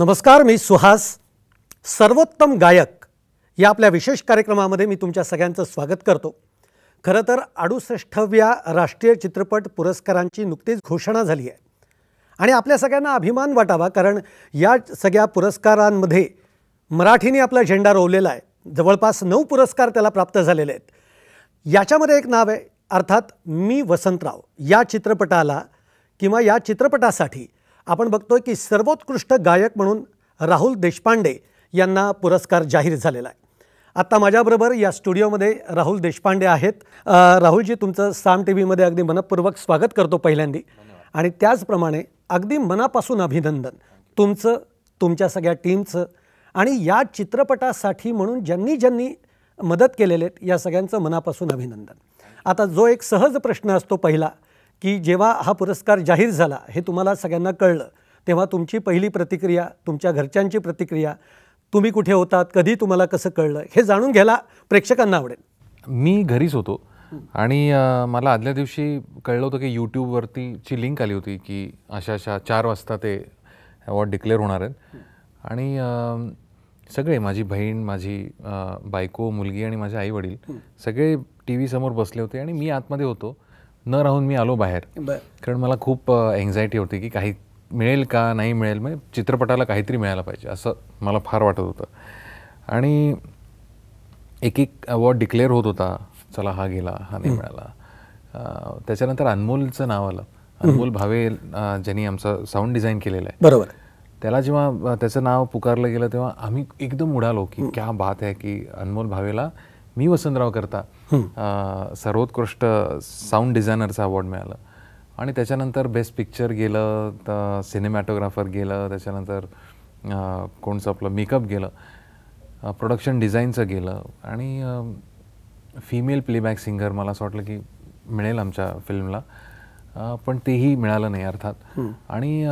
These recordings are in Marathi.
नमस्कार, मी सुहास. सर्वोत्तम गायक या आपल्या विशेष कार्यक्रमामध्ये मी तुमच्या सगळ्यांचं स्वागत करतो. खरं तर 68व्या राष्ट्रीय चित्रपट पुरस्कारांची नुकतीच घोषणा झाली आहे आणि आपल्या सगळ्यांना अभिमान वाटावा, कारण या सगळ्या पुरस्कारांमध्ये मराठीने आपला झेंडा रोवलेला आहे. जवळपास 9 पुरस्कार त्याला प्राप्त झालेले आहेत. याच्यामध्ये एक नाव आहे, अर्थात मी वसंतराव. या चित्रपटाला किंवा या चित्रपटासाठी आपण बघतोय की सर्वोत्कृष्ट गायक म्हणून राहुल देशपांडे यांना पुरस्कार जाहीर झालेला आहे. आता माझ्याबरोबर या स्टुडिओमध्ये राहुल देशपांडे आहेत. राहुलजी, तुमचं साम टी व्हीमध्ये अगदी मनपूर्वक स्वागत करतो पहिल्यांदी. आणि त्याचप्रमाणे अगदी मनापासून अभिनंदन तुमचं, तुमच्या सगळ्या टीमचं आणि या चित्रपटासाठी म्हणून ज्यांनी ज्यांनी मदत केलेले आहेत या सगळ्यांचं मनापासून अभिनंदन. आता जो एक सहज प्रश्न असतो पहिला, की जेव्हा हा पुरस्कार जाहीर झाला, हे तुम्हाला सगळ्यांना कळलं, तेव्हा तुमची पहिली प्रतिक्रिया, तुमच्या घरच्यांची प्रतिक्रिया, तुम्ही कुठे होतात, कधी तुम्हाला कसं कळलं, हे जाणून घ्यायला प्रेक्षकांना आवडेल. मी घरीच होतो आणि मला आदल्या दिवशी कळलं होतं की यूट्यूबवरतीची लिंक आली होती की अशा 4 वाजता ते अवॉर्ड डिक्लेअर होणार आहेत. आणि सगळे, माझी बहीण, माझी बायको, मुलगी आणि माझे आईवडील सगळे टी व्ही समोर बसले होते आणि मी आतमध्ये होतो. न राहून मी आलो बाहेर, कारण मला खूप एन्झायटी होती की काही मिळेल का नाही मिळेल, म्हणजे चित्रपटाला काहीतरी मिळायला पाहिजे असं मला फार वाटत होतं. आणि एक एक अवॉर्ड डिक्लेअर होत होता, चला हा गेला, हा नाही मिळाला. त्याच्यानंतर अनमोलचं नाव आलं. अनमोल भावे ज्यांनी आमचं साऊंड डिझाईन केलेलं आहे, बरोबर, त्याला जेव्हा त्याचं नाव पुकारलं गेलं तेव्हा आम्ही एकदम उडालो की क्या बात आहे की अनमोल भावेला मी वसंतराव करता सर्वोत्कृष्ट साऊंड डिझायनरचा अवॉर्ड मिळालं. आणि त्याच्यानंतर बेस्ट पिक्चर गेलं, तर सिनेमॅटोग्राफर गेलं, त्याच्यानंतर कोणचं आपलं मेकअप गेलं, प्रोडक्शन डिझाईनचं गेलं आणि फिमेल प्लेबॅक सिंगर मला असं वाटलं की मिळेल आमच्या फिल्मला, पण तेही मिळालं नाही अर्थात. आणि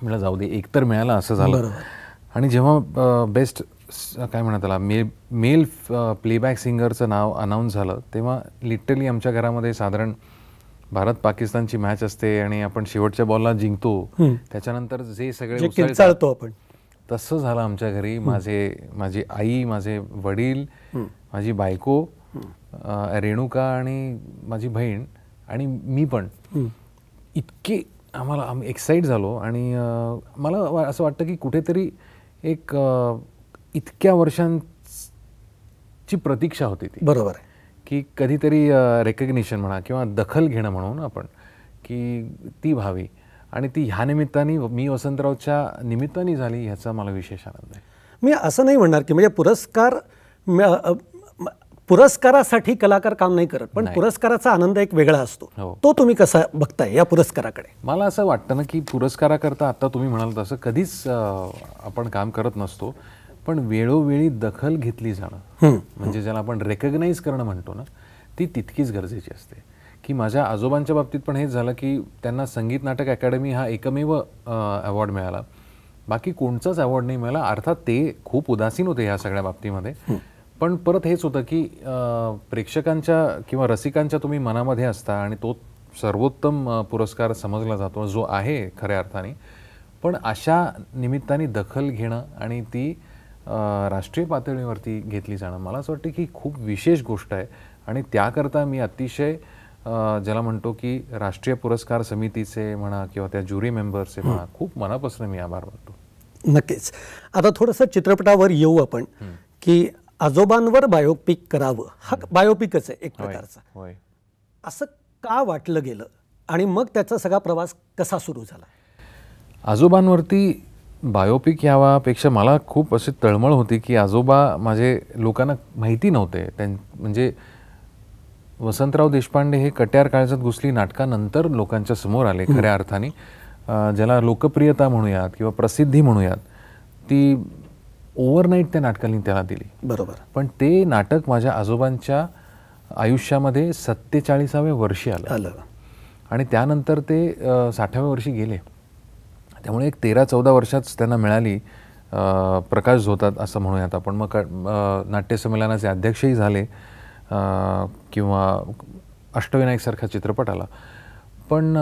मला जाऊ दे, एकतर मिळालं असं झालं. आणि जेव्हा बेस्ट काय म्हणतात त्याला मेल प्लेबॅक सिंगरचं नाव अनाऊन्स झालं, तेव्हा लिटरली आमच्या घरामध्ये साधारण भारत पाकिस्तानची मॅच असते आणि आपण शेवटच्या बॉलला जिंकतो, त्याच्यानंतर जे सगळे किंचाळतो आपण, तसं झालं आमच्या घरी. माझी आई, माझे वडील, माझी बायको रेणुका आणि माझी बहीण आणि मी पण इतके आम्ही एक्साईट झालो. आणि मला असं वाटतं की कुठेतरी एक इतक्या वर्षांची प्रतीक्षा होती ती, बरोबर आहे, की कधीतरी रेकग्निशन म्हणा किंवा दखल घेणं म्हणून आपण, की ती व्हावी. आणि ती ह्या निमित्ताने, मी वसंतरावच्या निमित्ताने झाली, ह्याचा मला विशेष आनंद आहे. मी असं नाही म्हणणार की म्हणजे पुरस्कारासाठी कलाकार काम नाही करत, पण पुरस्काराचा आनंद एक वेगळा असतो. तो तुम्ही कसा बघताय या पुरस्काराकडे? मला असं वाटतं ना की पुरस्काराकरता, आता तुम्ही म्हणाल तसं, कधीच आपण काम करत नसतो, पण वेळोवेळी दखल घेतली जाणं, म्हणजे ज्याला आपण रेकग्नाइज करणं म्हणतो ना, ती तितकीच गरजेची असते. की माझ्या आजोबांच्या बाबतीत पण हेच झालं की त्यांना संगीत नाटक अकॅडमी हा एकमेव अवॉर्ड मिळाला, बाकी कोणताच अवॉर्ड नाही मिळाला. अर्थात ते खूप उदासीन होते ह्या सगळ्या बाबतीमध्ये, पण परत हेच होतं की प्रेक्षकांच्या किंवा रसिकांच्या तुम्ही मनामध्ये असता आणि तो सर्वोत्तम पुरस्कार समजला जातो जो आहे खऱ्या अर्थाने. पण अशा निमित्ताने दखल घेणं आणि ती राष्ट्रीय पातळीवरती घेतली जाणं, मला असं वाटतं की खूप विशेष गोष्ट आहे. आणि त्याकरता मी अतिशय ज्याला म्हणतो की राष्ट्रीय पुरस्कार समितीचे म्हणा किंवा त्या ज्युरी मेंबर्सचे म्हणा, खूप मनापासून मी आभार मानतो. नक्कीच. आता थोडंसं चित्रपटावर येऊ आपण, की आजोबांवर बायोपिक करावं, हा बायोपिकच आहे एक प्रकारचा. असं का वाटलं गेलं आणि मग त्याचा सगळा प्रवास कसा सुरू झाला? आजोबांवरती बायोपिक यावापेक्षा मला खूप अशी तळमळ होती की आजोबा माझे लोकांना माहिती नव्हते. म्हणजे वसंतराव देशपांडे हे कट्यार काळजात घुसली नाटकानंतर लोकांच्या समोर आले खऱ्या अर्थाने. ज्याला लोकप्रियता म्हणूयात किंवा प्रसिद्धी म्हणूयात, ती ओव्हरनाईट त्या नाटकाने त्याला दिली. बरोबर. पण ते नाटक माझ्या आजोबांच्या आयुष्यामध्ये 47व्या वर्षी आलं आणि त्यानंतर ते 60व्या वर्षी गेले. त्यामुळे एक 13-14 वर्षात त्यांना मिळाली प्रकाश झोतात असं म्हणूयात आपण. मग नाट्यसंमेलनाचे अध्यक्षही झाले किंवा अष्टविनायकसारखा चित्रपट आला. पण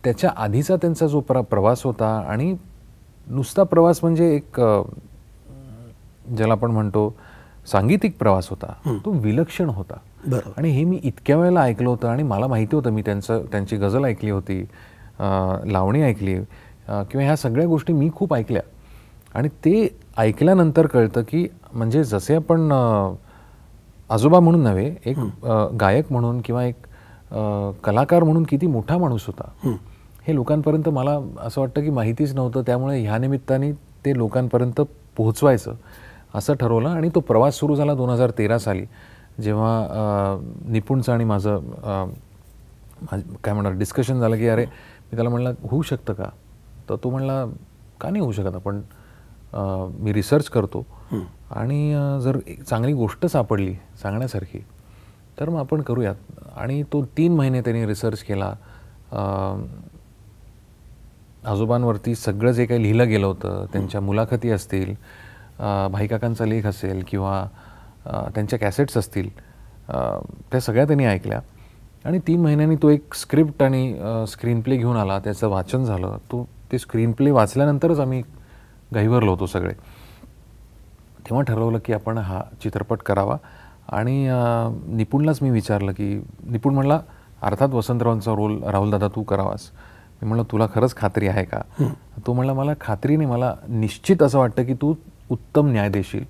त्याच्या आधीचा त्यांचा जो प्रवास होता आणि नुसता प्रवास म्हणजे एक ज्याला आपण म्हणतो सांगीतिक प्रवास होता, तो विलक्षण होता. आणि हे मी इतक्या वेळेला ऐकलं होतं आणि मला माहिती होतं, मी त्यांची गझल ऐकली होती, लावणी ऐकली किंवा ह्या सगळ्या गोष्टी मी खूप ऐकल्या. आणि ते ऐकल्यानंतर कळतं की म्हणजे जसे आपण आजोबा म्हणून नव्हे, एक गायक म्हणून किंवा एक कलाकार म्हणून किती मोठा माणूस होता हे लोकांपर्यंत मला असं वाटतं की माहितीच नव्हतं. त्यामुळे ह्या निमित्ताने ते लोकांपर्यंत पोहोचवायचं असं ठरवलं. आणि तो प्रवास सुरू झाला 2013 साली, जेव्हा निपुणचं आणि माझं काय म्हणणार डिस्कशन झालं की अरे, मी त्याला म्हणलं होऊ शकतं का, तर तो म्हणला का नाही होऊ शकत, आपण मी रिसर्च करतो आणि जर चांगली गोष्ट सापडली सांगण्यासारखी तर मग आपण करूयात. आणि तो 3 महिने त्यांनी रिसर्च केला. आजोबांवरती सगळं जे काही लिहिलं गेलं होतं, त्यांच्या मुलाखती असतील, भाईकाकांचा लेख असेल किंवा त्यांच्या कॅसेट्स असतील, त्या सगळ्या त्यांनी ऐकल्या. आणि 3 महिन्यांनी तो एक स्क्रिप्ट आणि स्क्रीन प्ले घेऊन आला. त्याचं वाचन झालं. ते स्क्रीन प्ले वाचल्यानंतरच आम्ही घाईवरलो होतो सगळे. तेव्हा ठरवलं की आपण हा चित्रपट करावा. आणि निपुणलाच मी विचारलं की निपुण म्हणला अर्थात वसंतरावांचा रोल राहुल दादा तू करावास. मी म्हणलं तुला खरंच खात्री आहे का. तो म्हणला मला खात्री नाही, मला निश्चित असं वाटतं की तू उत्तम न्याय देशील.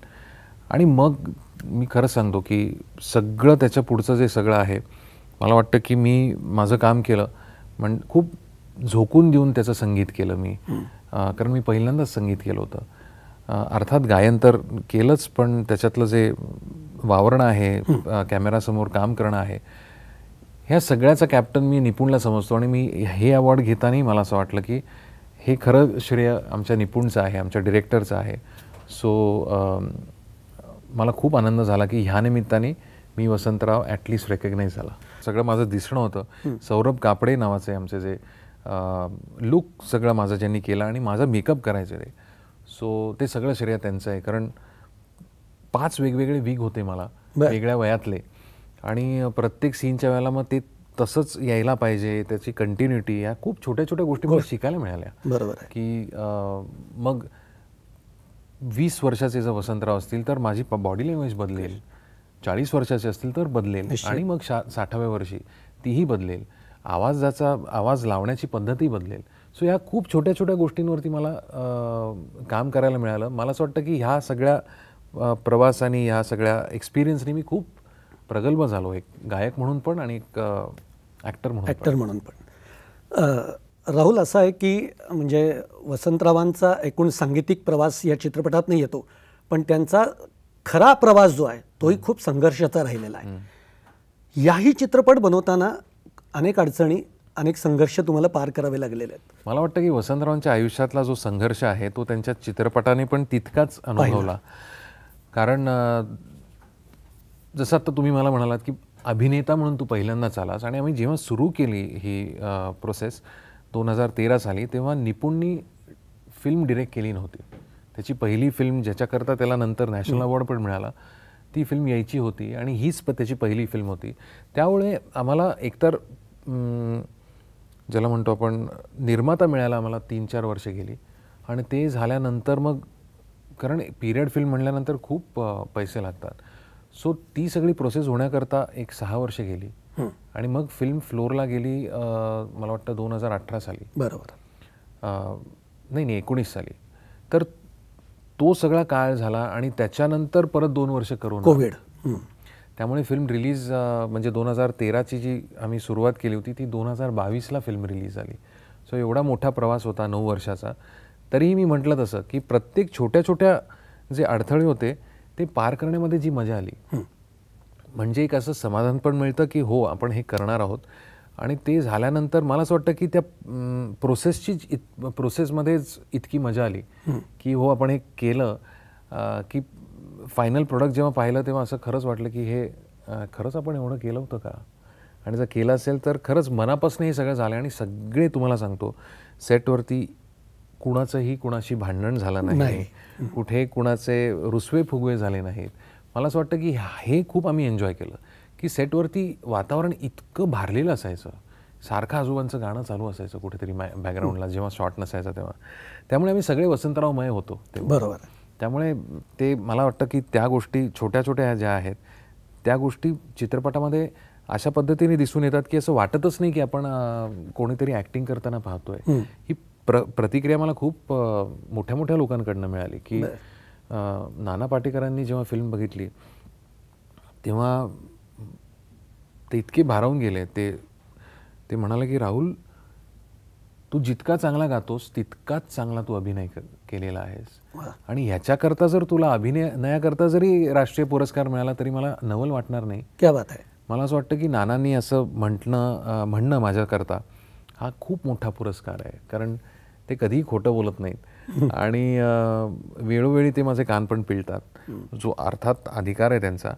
आणि मग मी खरंच सांगतो की सगळं त्याच्या पुढचं जे सगळं आहे, मला वाटतं की मी माझं काम केलं, खूप झोकून देऊन त्याचं संगीत केलं मी. कारण मी पहिल्यांदाच संगीत केलं होतं. अर्थात गायन तर केलंच, पण त्याच्यातलं जे वावरणं आहे, कॅमेरासमोर काम करणं आहे, ह्या सगळ्याचा कॅप्टन मी निपुणला समजतो. आणि मी हे अवॉर्ड घेतानाही मला असं वाटलं की हे खरं श्रेय आमच्या निपुणचं आहे, आमच्या डिरेक्टरचं आहे. सो मला खूप आनंद झाला की ह्या निमित्ताने मी वसंतराव ॲटलिस्ट रेकग्नाईज झाला. सगळं माझं दिसणं होतं. सौरभ कापडे नावाचे आमचे जे लुक सगळं माझं ज्यांनी केलं आणि माझं मेकअप करायचं ते, सो ते सगळं श्रेय त्यांचं आहे. कारण 5 वेगवेगळे विग होते मला, वेगळ्या वयातले. आणि प्रत्येक सीनच्या वेळेला मग ते तसंच यायला पाहिजे, त्याची कंटिन्युटी, या खूप छोट्या छोट्या गोष्टी मला शिकायला मिळाल्या. बरोबर की मग 20 वर्षाचे जर वसंतराव असतील तर माझी बॉडी लँग्वेज बदलेल, 40 वर्षाचे असतील तर बदलेल, आणि मग 60व्या वर्षी तीही बदलेल, आवाज लावण्याची पद्धती बदलेल. सो ह्या खूप छोट्या छोट्या गोष्टींवरती मला काम करायला मिळालं. मला असं वाटतं की ह्या सगळ्या प्रवासाने, ह्या सगळ्या एक्सपिरियन्सनी मी खूप प्रगल्भ झालो, एक गायक म्हणून पण आणि एक ॲक्टर म्हणून पण. राहुल, असं आहे की म्हणजे वसंतरावांचा एकूण सांगीतिक प्रवास या चित्रपटात नाही येतो, पण त्यांचा खरा प्रवास जो आहे तोही खूप संघर्षाचा राहिलेला आहे. याही चित्रपट बनवताना अनेक अडचणी, अनेक संघर्ष तुम्हाला पार करावे लागलेले आहेत. मला वाटतं की वसंतरावांच्या आयुष्यातला जो संघर्ष आहे तो त्यांच्या चित्रपटाने पण तितकाच अनुभवला. कारण जसं आता तुम्ही मला म्हणालात की अभिनेता म्हणून तू पहिल्यांदाच आलास, आणि आम्ही जेव्हा सुरू केली ही प्रोसेस 2013 साली, तेव्हा निपुणनी फिल्म डिरेक्ट केली नव्हती. त्याची पहिली फिल्म, ज्याच्याकरता त्याला नंतर नॅशनल अवॉर्ड पण मिळाला, ती फिल्म यायची होती आणि हीच त्याची पहिली फिल्म होती. त्यामुळे आम्हाला एकतर ज्याला म्हणतो आपण निर्माता मिळायला आम्हाला 3-4 वर्षे गेली. आणि ते झाल्यानंतर मग, कारण पिरियड फिल्म म्हणल्यानंतर खूप पैसे लागतात, सो ती सगळी प्रोसेस होण्याकरता एक 6 वर्षे गेली. आणि मग फिल्म फ्लोअरला गेली मला वाटतं 2018 साली. बरोबर. नाही 19 साली. तर तो सगळा काळ झाला आणि त्याच्यानंतर परत 2 वर्ष कोविड. त्यामुळे फिल्म रिलीज म्हणजे 2013ची जी आम्ही सुरुवात केली होती ती 2022ला फिल्म रिलीज झाली. सो एवढा मोठा प्रवास होता 9 वर्षाचा. तरीही मी म्हटलं तसं की प्रत्येक छोट्या छोट्या जे अडथळे होते ते पार करण्यामध्ये जी मजा आली, म्हणजे एक असं समाधान पण मिळतं की हो आपण हे करणार आहोत. आणि ते झाल्यानंतर मला असं वाटतं की त्या प्रोसेसमध्येच इतकी मजा आली की हो आपण हे केलं, की फायनल प्रोडक्ट जेव्हा पाहिलं तेव्हा असं खरंच वाटलं की हे खरंच आपण एवढं केलं होतं का. आणि जर केलं असेल तर खरंच मनापासून हे सगळं झालं. आणि सगळे तुम्हाला सांगतो सेटवरती कुणाचंही कुणाशी भांडण झालं नाही, कुठे कुणाचे रुसवे फुगवे झाले नाहीत. मला असं वाटतं की हे खूप आम्ही एन्जॉय केलं की सेटवरती वातावरण इतकं भारलेलं असायचं, सारखं आजोबांचं गाणं चालू असायचं कुठेतरी बॅकग्राऊंडला जेव्हा शॉट नसायचा तेव्हा. त्यामुळे आम्ही सगळे वसंतरावमय होतो तेव्हा. बरोबर. त्यामुळे ते मला वाटतं की त्या गोष्टी छोट्या छोट्या ज्या आहेत त्या गोष्टी चित्रपटामध्ये अशा पद्धतीने दिसून येतात की असं वाटतच नाही की आपण कोणीतरी ॲक्टिंग करताना पाहतोय. ही प्रतिक्रिया मला खूप मोठ्या मोठ्या लोकांकडनं मिळाली की नाना पाटेकरांनी जेव्हा फिल्म बघितली तेव्हा ते इतके भारावून गेले. ते म्हणाले की राहुल, तू जितका चांगला गातोस तितकाच चांगला तू अभिनय केलेला आहेस आणि ह्याच्याकरता जर तुला अभिनयाकरता जरी राष्ट्रीय पुरस्कार मिळाला तरी मला नवल वाटणार नाही. क्या बात आहे. मला असं वाटतं की नानांनी असं म्हणणं माझ्याकरता हा खूप मोठा पुरस्कार आहे, कारण ते कधीही खोटं बोलत नाहीत आणि वेळोवेळी ते माझे कान पण पिळतात, जो अर्थात अधिकार आहे त्यांचा.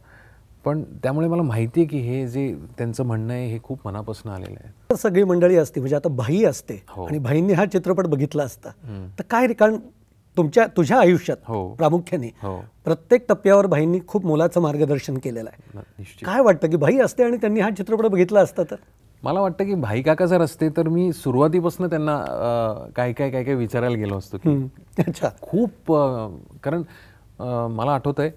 पण त्यामुळे मला माहिती आहे की हे जे त्यांचं म्हणणं आहे हे खूप मनापासून आलेलं आहे. सगळी मंडळी असते, म्हणजे आता भाई असते आणि भाईंनी हा चित्रपट बघितला असता तर काय, कारण तुझ्या आयुष्यात प्रामुख्याने प्रत्येक टप्प्यावर भाईंनी खूप मोलाचं मार्गदर्शन केलेलं आहे. काय वाटतं की भाई असते आणि त्यांनी हा चित्रपट बघितला असता तर? मला वाटतं की भाई काका जर असते तर मी सुरुवातीपासून त्यांना काय काय विचारायला गेलो असतो की अच्छा खूप, कारण मला आठवत आहे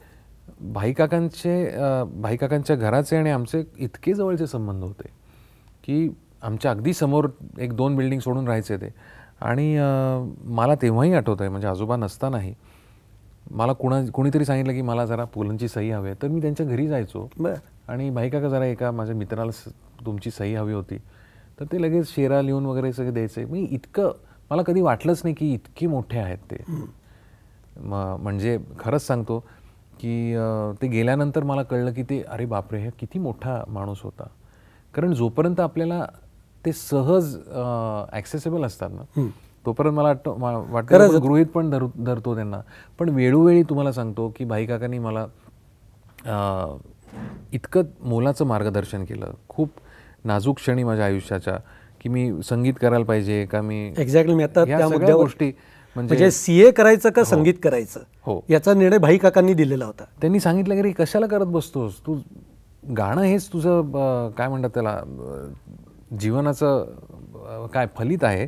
भाई काकांच्या घराचे आणि आमचे इतके जवळचे संबंध होते की आमच्या अगदी समोर 1-2 बिल्डिंग सोडून राहायचे ते. आणि मला तेव्हाही आठवत आहे, म्हणजे आजोबा नसतानाही मला कोणीतरी सांगितलं की मला जरा पुलंची सही हवी आहे, तर मी त्यांच्या घरी जायचो आणि भाई काका जरा एका माझ्या मित्राला तुमची सही हवी होती, तर ते लगेच शेरा लिहून वगैरे सगळे द्यायचे. मी इतकं मला कधी वाटलंच नाही की इतके मोठे आहेत ते. म्हणजे खरंच सांगतो की ते गेल्यानंतर मला कळलं की ते अरे बापरे, हे किती मोठा माणूस होता. कारण जोपर्यंत आपल्याला ते सहज ॲक्सेसिबल असतात ना तोपर्यंत मला वाटतं गृहीत पण धरतो त्यांना. पण वेळोवेळी तुम्हाला सांगतो की भाई काकांनी मला इतकं मोलाचं मार्गदर्शन केलं खूप नाजूक क्षणी माझ्या आयुष्याच्या, की मी संगीत करायला पाहिजे का, मी एक्झॅक्टली मी आता त्या मुद्द्यावर गोष्टी म्हणजे सीए करायचं का संगीत करायचं याचा निर्णय भाई काकांनी दिलेला होता. त्यांनी सांगितलं की कशाला करत बसतोस तू, गाणं हेच तुझं काय म्हणतात त्याला जीवनाचं काय फलित आहे,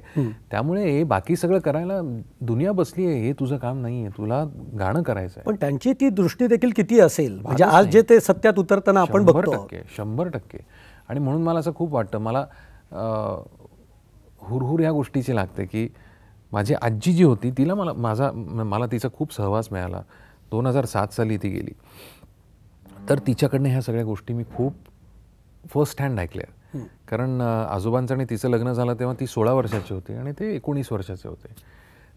त्यामुळे हे बाकी सगळं करायला दुनिया बसली आहे, हे तुझं काम नाही आहे, तुला गाणं करायचं आहे. पण त्यांची ती दृष्टी देखील किती असेल, म्हणजे आज जे ते सत्यात उतरताना आपण बघतो 100%. आणि म्हणून मला असं खूप वाटतं, मला हुरहुर ह्या गोष्टीची लागते की माझी आजी जी होती तिला मला तिचा खूप सहवास मिळाला. 2007 साली ती गेली, तर तिच्याकडनं ह्या सगळ्या गोष्टी मी खूप फर्स्ट हँड ऐकल्या. कारण आजोबांचं आणि तिचं लग्न झालं तेव्हा ती 16 वर्षाची होती आणि ते 19 वर्षाचे होते.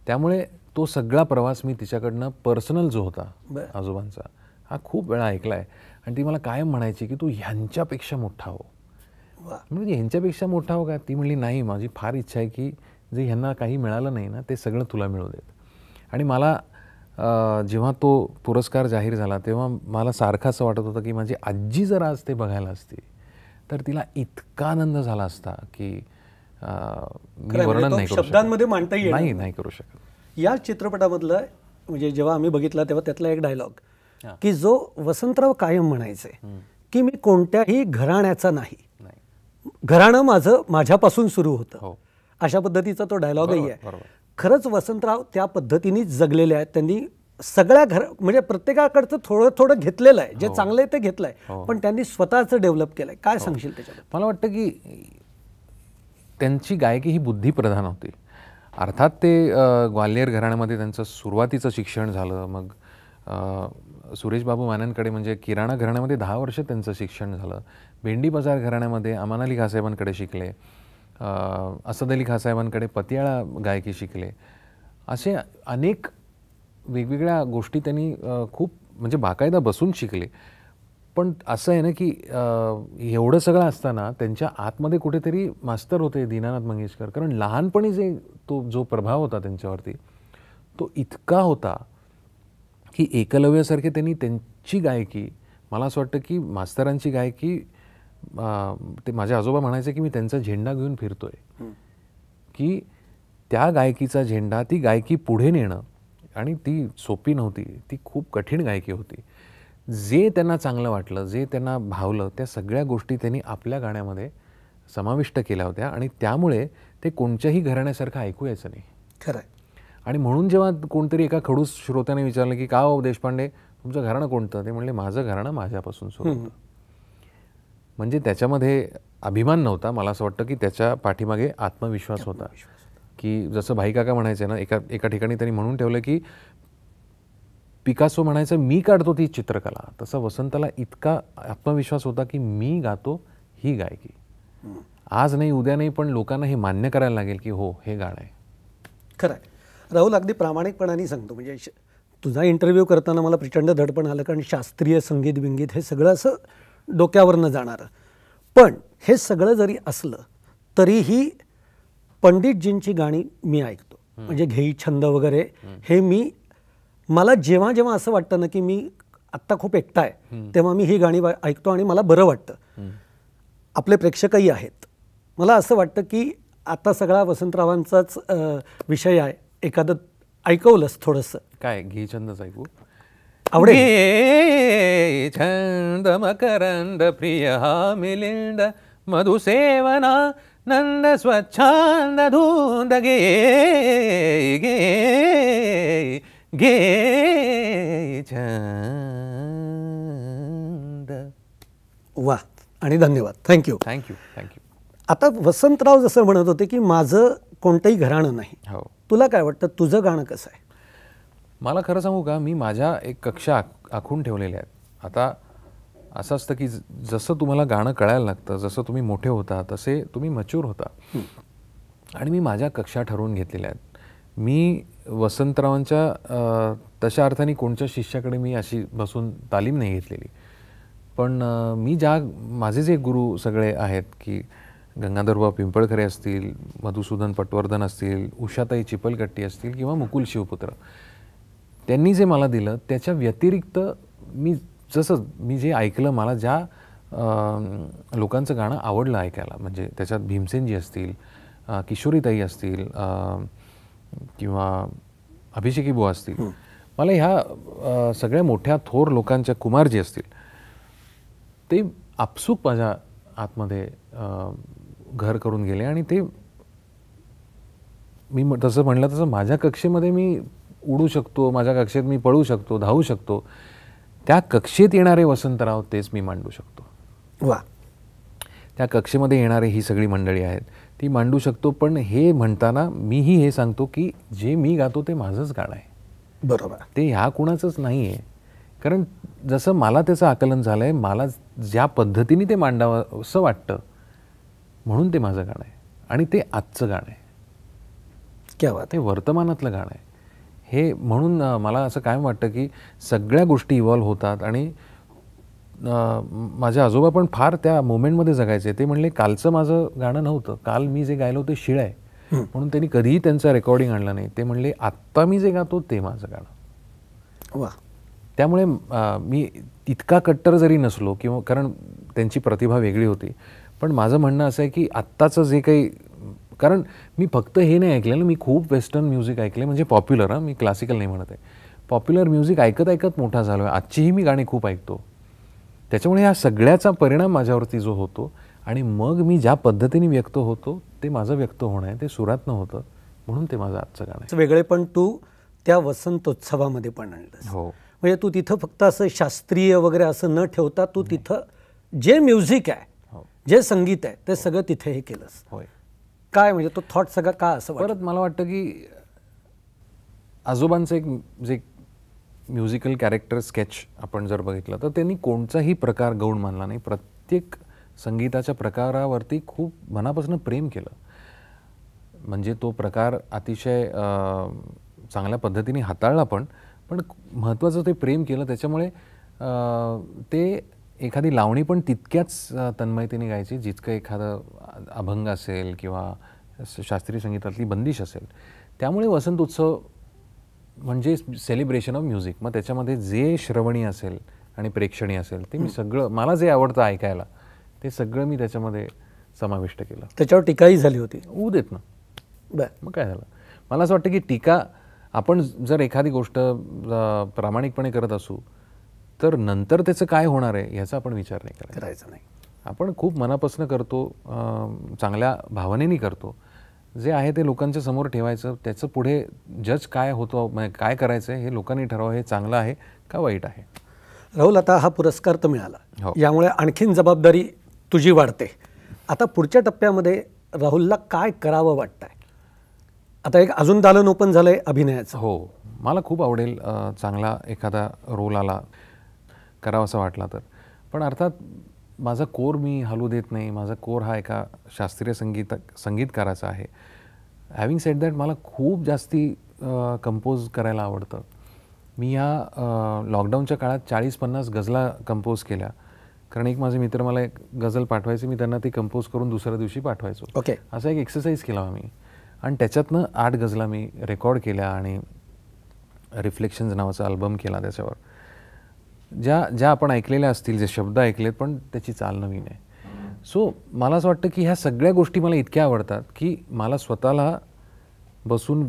त्यामुळे तो सगळा प्रवास मी तिच्याकडनं पर्सनल जो होता आजोबांचा हा खूप वेळा ऐकला आहे. आणि ती मला कायम म्हणायची की तू ह्यांच्यापेक्षा मोठा हो. म्हणजे ह्यांच्यापेक्षा मोठा हो का? ती म्हणली नाही, माझी फार इच्छा आहे की जे ह्यांना काही मिळालं नाही ना ते सगळं तुला मिळू देत. आणि मला जेव्हा तो पुरस्कार जाहीर झाला तेव्हा मला सारखं असं वाटत होतं की माझी आजी जर आज ते बघायला असती तर तिला इतका आनंद झाला असता की मी वर्णन नाही करू शकत, शब्दांमध्ये मांडता येईल नाही करू शकत. या चित्रपटामधलं म्हणजे जेव्हा आम्ही बघितला तेव्हा त्यातला एक डायलॉग की जो वसंतराव कायम म्हणायचे की मी कोणत्याही घराण्याचा नाही, घराणं माझ्यापासून सुरू होतं, अशा पद्धतीचा तो डायलॉगही आहे. खरंच वसंतराव त्या पद्धतीने जगलेले आहेत. त्यांनी सगळ्या म्हणजे प्रत्येकाकडचं थोडं थोडं घेतलेलं आहे, जे चांगलं आहे ते घेतलंय, पण त्यांनी स्वतःचं डेव्हलप केलंय. काय सांगशील त्याच्याबद्दल? मला वाटतं की त्यांची गायकी ही बुद्धिप्रधान होती. अर्थात ते ग्वाल्हेर घराण्यामध्ये त्यांचं सुरुवातीचं शिक्षण झालं, मग सुरेश बाबू मानेंकडे म्हणजे किराणा घराण्यामध्ये 10 वर्ष त्यांचं शिक्षण झालं. भेंडी बाजार घराण्यामध्ये अमान अली खासाहेबांकडे शिकले, असद अली खासाहेबांकडे पतियाळा गायकी शिकले. असे अनेक वेगवेगळ्या गोष्टी त्यांनी खूप म्हणजे बाकायदा बसून शिकले. पण असं आहे ना की एवढं सगळं असताना त्यांच्या आतमध्ये कुठेतरी मास्तर होते दीनानाथ मंगेशकर. कारण लहानपणी जो प्रभाव होता त्यांच्यावरती तो इतका होता की एकलव्यासारखे त्यांनी त्यांची गायकी, मला असं वाटतं की मास्तरांची गायकी, ते माझे आजोबा म्हणायचे की मी त्यांचा झेंडा घेऊन फिरतोय, की त्या गायकीचा झेंडा, ती गायकी पुढे नेणं, आणि ती सोपी नव्हती, ती खूप कठीण गायकी होती. जे त्यांना चांगलं वाटलं, जे त्यांना भावलं, त्या सगळ्या गोष्टी त्यांनी आपल्या गाण्यामध्ये समाविष्ट केल्या होत्या आणि त्यामुळे ते कोणत्याही घराण्यासारखं ऐकू यायचं नाही. खरं आहे. आणि म्हणून जेव्हा कोणतरी एका खडूस श्रोत्याने विचारलं की का हो देशपांडे तुमचं घराणं कोणतं, ते म्हणले माझं घराणं माझ्यापासून सुरू होतं. म्हणजे त्याच्यामध्ये अभिमान नव्हता, मला असं वाटतं की त्याच्या पाठीमागे आत्मविश्वास होता. की जसं भाई काका म्हणायचे ना, एका ठिकाणी त्यांनी म्हणून ठेवलं की पिकासो म्हणायचं मी काढतो ती चित्रकला, तसा वसंतला इतका आत्मविश्वास होता की मी गातो ही गायकी. आज नाही उद्या नाही पण लोकांना हे मान्य करायला लागेल की हो हे गाणं आहे. खरं आहे. राहुल, अगदी प्रामाणिकपणाने सांगतो, म्हणजे तुझा इंटरव्ह्यू करताना मला प्रचंड धडपण आलं, कारण शास्त्रीय संगीत बिंगीत हे सगळं असं डोक्यावरनं जाणारं. पण हे सगळं जरी असलं तरीही पंडितजींची गाणी मी ऐकतो. म्हणजे घेई छंद वगैरे हे मला जेव्हा जेव्हा असं वाटतं ना की मी आत्ता खूप एकटा आहे, तेव्हा मी ही गाणी ऐकतो आणि मला बरं वाटतं. आपले प्रेक्षकही आहेत. मला असं वाटतं की आता सगळा वसंतरावांचाच विषय आहे, एखादं ऐकवलंस थोडंसं. काय घे छंदच ऐकू आवडेल. घे छंद मकरंद प्रिय हा मिलिंद मधुसेवना नंद स्वच्छंद धुंद गे गे गे छंद. वा, आणि धन्यवाद. थँक्यू. Thank you thank you. आता वसंतराव जसं म्हणत होते की माझं कोणतंही घराणं नाही, हो. तुला काय वाटतं तुझं गाणं कसं आहे? मला खरं सांगू का, मी माझ्या एक कक्षा आखून ठेवलेल्या आहेत. आता असं असतं की जसं तुम्हाला गाणं कळायला लागतं, जसं तुम्ही मोठे होता तसे तुम्ही मच्युअर होता. आणि मी माझ्या कक्षा ठरवून घेतलेल्या आहेत. मी वसंतरावांच्या तशा अर्थाने कोणत्या शिष्याकडे मी अशी बसून तालीम नाही घेतलेली. पण मी माझे जे गुरु सगळे आहेत की गंगाधरबाब पिंपळखरे असतील, मधुसूदन पटवर्धन असतील, उषाताई चिपलकट्टी असतील किंवा मुकुल शिवपुत्र, त्यांनी जे मला दिलं त्याच्या व्यतिरिक्त मी जे ऐकलं, मला ज्या लोकांचं गाणं आवडलं ऐकायला, म्हणजे त्याच्यात भीमसेनजी असतील, किशोरीताई असतील किंवा अभिषेकी बुवा असतील, मला ह्या सगळ्या मोठ्या थोर लोकांच्या, कुमारजी असतील, ते आपसूक माझ्या आतमध्ये घर करून गेले. आणि ते मी तसं म्हणलं तसं माझ्या कक्षेमध्ये मी उडू शकतो, माझ्या कक्षेत मी पळू शकतो, धावू शकतो, त्या कक्षेत येणारे वसंतराव तेच मी मांडू शकतो. वा. त्या कक्षेमध्ये येणारे ही सगळी मंडळी आहेत ती मांडू शकतो. पण हे म्हणताना मीही हे सांगतो की जे मी गातो ते माझंच गाणं आहे. बरोबर. ते ह्या कुणाचंच नाही आहे. कारण जसं मला त्याचं आकलन झालं आहे, मला ज्या पद्धतीने ते मांडावं असं वाटतं म्हणून ते माझं गाणं आहे. आणि ते आजचं गाणं आहे. क्या बात. ते वर्तमानातलं गाणं आहे हे. म्हणून मला असं कायम वाटतं की सगळ्या गोष्टी इव्हॉल्व्ह होतात. आणि माझे आजोबा पण फार त्या मोमेंटमध्ये जगायचे. ते म्हणले कालचं माझं गाणं नव्हतं, काल मी जे गायलो ते शिळ आहे, म्हणून त्यांनी कधीही त्यांचं रेकॉर्डिंग आणलं नाही. ते म्हणले आत्ता मी जे गातो ते माझं गाणं. वा. त्यामुळे मी इतका कट्टर जरी नसलो किंवा, कारण त्यांची प्रतिभा वेगळी होती, पण माझं म्हणणं असं आहे की आत्ताचं जे काही, कारण मी फक्त हे नाही ऐकलेलं, मी खूप वेस्टर्न म्युझिक ऐकले, म्हणजे पॉप्युलर, मी क्लासिकल नाही म्हणत आहे, पॉप्युलर म्युझिक ऐकत ऐकत मोठा झालो आहे. आजचीही मी गाणी खूप ऐकतो. त्याच्यामुळे ह्या सगळ्याचा परिणाम माझ्यावरती जो होतो आणि मग मी ज्या पद्धतीने व्यक्त होतो ते माझं व्यक्त होणं आहे, ते सुरातनं होतं, म्हणून ते माझं आजचं गाणं आहे. वेगळे पण तू त्या वसंतोत्सवामध्ये पण आणलंस. हो. म्हणजे तू तिथं फक्त असं शास्त्रीय वगैरे असं न ठेवता तू तिथं जे म्युझिक आहे, जे संगीत आहे, ते सगळं तिथे हे केलंस. होय. काय म्हणजे तो थॉट सगळा का असं परत मला वाटतं की आजोबांचं एक जे म्युझिकल कॅरेक्टर स्केच आपण जर बघितलं तर त्यांनी कोणताही प्रकार गौण मानला नाही. प्रत्येक संगीताच्या प्रकारावरती खूप मनापासून प्रेम केलं. म्हणजे तो प्रकार अतिशय चांगल्या पद्धतीने हाताळला, पण महत्त्वाचं ते प्रेम केलं. त्याच्यामुळे ते एखादी लावणी पण तितक्याच तन्मयतेने गायची जितकं एखादं अभंग असेल किंवा शास्त्रीय संगीतातली बंदिश असेल. त्यामुळे वसंत उत्सव म्हणजे सेलिब्रेशन ऑफ म्युझिक. मग त्याच्यामध्ये जे श्रवणी असेल आणि प्रेक्षणीय असेल ते मी सगळं, मला जे आवडतं ऐकायला ते सगळं मी त्याच्यामध्ये समाविष्ट केलं. त्याच्यावर टीकाही झाली होती. होऊ देत ना. बरं. मग काय झालं. मला असं वाटतं की टीका, आपण जर एखादी गोष्ट प्रामाणिकपणे करत असू तर नंतर त्याचं काय होणार आहे ह्याचा आपण विचार नाही करायचा नाही. आपण खूप मनापासून करतो, चांगल्या भावनेनी करतो. जे आहे ते लोकांच्या समोर ठेवायचं, त्याचं पुढे जज काय होतो, म्हणजे काय करायचं हे लोकांनी ठरवावं, हे चांगलं आहे का वाईट आहे. राहुल, आता हा पुरस्कार तर मिळाला, हो. यामुळे आणखीन जबाबदारी तुझी वाढते. आता पुढच्या टप्प्यामध्ये राहुलला काय करावं वाटतंय? आता एक अजून दालन ओपन झालंय अभिनयाचं. हो, मला खूप आवडेल चांगला एखादा रोल आला करावासा वाटला तर. पण अर्थात माझा कोर मी हलू देत नाही. माझा कोर हा एका शास्त्रीय संगीतकाराचा आहे. हॅव्हिंग सेड दॅट, मला खूप जास्ती कंपोज करायला आवडतं. मी या लॉकडाऊनच्या काळात 40-50 गझला कंपोज केल्या. कारण एक माझे मित्र मला एक गझल पाठवायचे, मी त्यांना ती कंपोज करून दुसऱ्या दिवशी पाठवायचो. ओके. असा एक एक्सरसाइज केला मी, आणि त्याच्यातनं 8 गझला मी रेकॉर्ड केल्या आणि रिफ्लेक्शन्स नावाचा अल्बम केला. त्याच्यावर ज्या आपण ऐकलेल्या असतील, जे शब्द ऐकलेत, पण त्याची चाल नवीन आहे. सो मला असं वाटतं की ह्या सगळ्या गोष्टी मला इतक्या आवडतात की मला स्वतःला बसून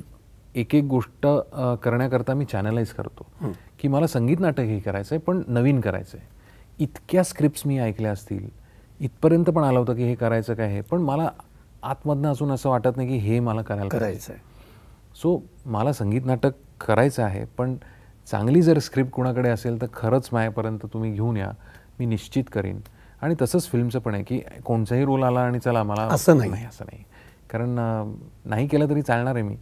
एक गोष्ट करण्याकरता मी चॅनलाइज करतो की मला संगीत नाटक हे करायचं आहे, पण नवीन करायचं आहे. इतक्या स्क्रिप्ट्स मी ऐकल्या असतील, इथपर्यंत पण आलं होतं की हे करायचं काय आहे, पण मला आतमधनं अजून असं वाटत नाही की हे मला करायचं आहे. सो मला संगीत नाटक करायचं आहे, पण चांगली जर स्क्रिप्ट कुणाकडे असेल तर खरंच माझ्यापर्यंत तुम्ही घेऊन या, मी निश्चित करीन. आणि तसंच फिल्मचं पण आहे की कोणताही रोल आला आणि चला मला असं नाही. कारण नाही केलं तरी चालणार आहे मी,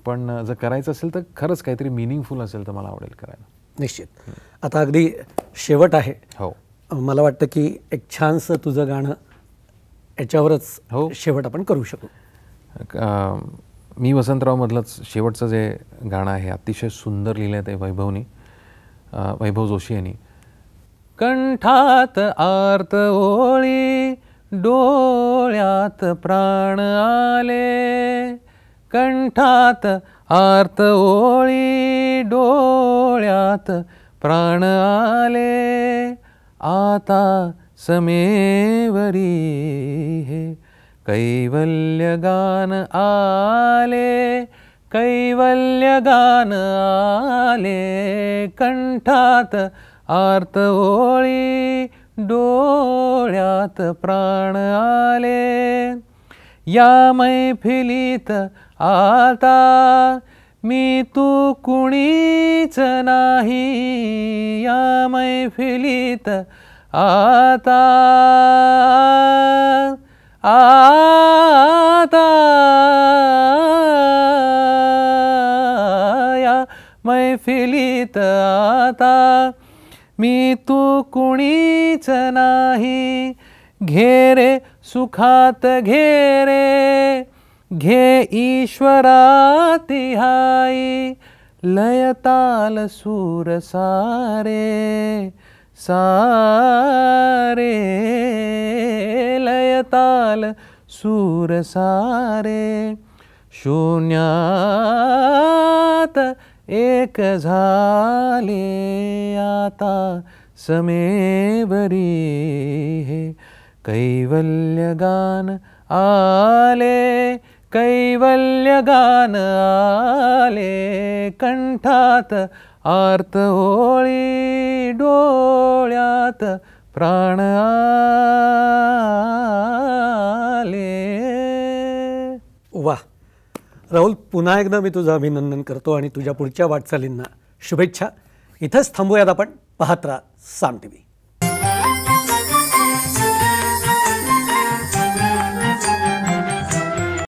पण जर करायचं असेल तर खरंच काहीतरी मिनिंगफुल असेल तर मला आवडेल करायला. निश्चित. आता अगदी शेवट आहे. हो, मला वाटतं की एक छानसं तुझं गाणं याच्यावरच शेवट आपण करू शकू. मी वसंतराव मधलंच शेवटचं जे गाणं आहे, अतिशय सुंदर लिहिलं ते वैभव जोशी यांनी. कंठात आर्त ओळी, डोळ्यात प्राण आले. कंठात आर्त ओळी, डोळ्यात प्राण आले. आता समेवरी हे कैवल्य गान आले. कैवल्य गान आले. कंठात आर्त ओळी, डोळ्यात प्राण आले. या मैफिलीत आता मी तू कुणीच नाही. या मैफिलीत आता या मैफिलीत आता मी तू कुणीच नाही. घेरे सुखात घेरे, घे ईश्वरा तिहाई. लयताल सूर सारे सारे, लयताल सूर सारे. शून्यात एक झाले, आता समेवरी हे कैवल्य गान आले. कैवल्य गान आले. कंठात आर्त ओळी, डोळ्यात प्राण आले. वा राहुल, पुन्हा एकदा मी तुझं अभिनंदन करतो आणि तुझ्या पुढच्या वाटचालींना शुभेच्छा. इथंच थांबूयात आपण. पाहत राहा साम टीव्ही.